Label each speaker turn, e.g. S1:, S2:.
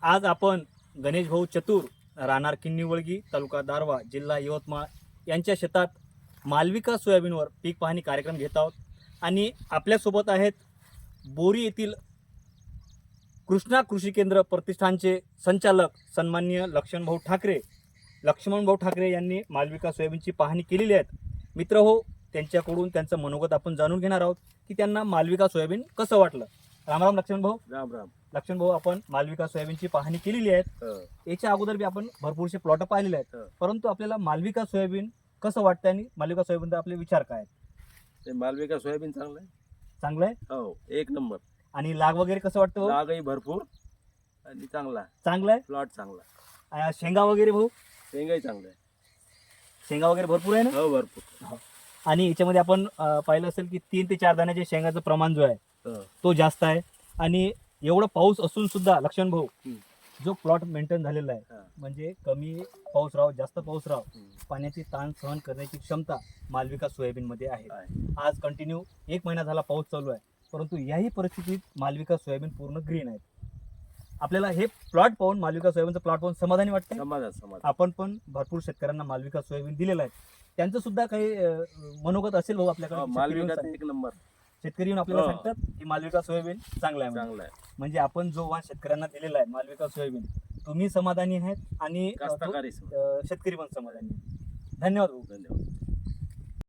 S1: आज आपण गणेश भाऊ चतुर राहणार किन्नीवळगी तालुका दारवा जिल्हा यवतमाळ यांच्या शेतात मालविका सोयाबीनवर पीक पाहणी कार्यक्रम घेत आहोत आणि आपल्यासोबत आहेत बोरी येथील कृष्णा कृषी केंद्र प्रतिष्ठानचे संचालक सन्माननीय लक्ष्मण भाऊ ठाकरे यांनी मालविका सोयाबीनची पाहणी केलेली आहे. मित्र हो, त्यांच्याकडून त्यांचं मनोगत आपण जाणून घेणार आहोत की त्यांना मालविका सोयाबीन कसं वाटलं. राम राम लक्ष्मण भाऊ.
S2: राम राम.
S1: लक्ष्मण भाऊ, आपण मालविका सोयाबीनची पाहणी केलेली आहे. याच्या अगोदर बी आपण भरपूरसे प्लॉट पाहिलेले आहेत, परंतु आपल्याला मालविका सोयाबीन कसं वाटतं आणि मालविका सोयाबीनचा आपले विचार काय आहेत?
S2: ते मालविका सोयाबीन चांगलं आहे.
S1: चांगलं आहे.
S2: हो, एक नंबर.
S1: आणि लाग वगैरे कसं वाटतं भाऊ?
S2: लागही भरपूर आणि चांगला
S1: चांगलं आहे.
S2: प्लॉट चांगला.
S1: शेंगा वगैरे भाऊ?
S2: शेंगाही चांगलं आहे.
S1: शेंगा वगैरे भरपूर आहे ना?
S2: हो, भरपूर.
S1: आणि याच्यामध्ये आपण पाहिलं असेल की 3 ते 4 दाण्याचे शेंगाचं प्रमाण जो आहे तो जास्त आहे. आणि एवढं पाऊस असून सुद्धा लक्ष्मण भाऊ जो प्लॉट मेंटेन झालेला आहे, म्हणजे कमी पाऊस राहो जास्त पाऊस राहो, पाण्याची ताण सहन करण्याची क्षमता मालविका सोयाबीन मध्ये आहे. आज कंटिन्यू 1 महिना झाला पाऊस चालू आहे, परंतु याही परिस्थितीत मालविका सोयाबीन पूर्ण ग्रीन आहे. आपल्याला हे प्लॉट पाहून मालविका सोयाबीनचं प्लॉट पाहून समाधानी वाटतं.
S2: समाधान.
S1: आपण पण भरपूर शेतकऱ्यांना मालविका सोयाबीन दिलेलं आहे, त्यांचं सुद्धा काही मनोगत असेल भाऊ आपल्याकडे?
S2: मालविका एक नंबर.
S1: शेतकरी येऊन आपल्याला सांगतात की मालविका सोयाबीन चांगला आहे. म्हणजे आपण जो वाण शेतकऱ्यांना दिलेला आहे मालविका सोयाबीन, तुम्ही समाधानी आहेत आणि
S2: कास्तकारी
S1: शेतकरी पण समाधानी आहे. धन्यवाद भाऊ.
S2: धन्यवाद.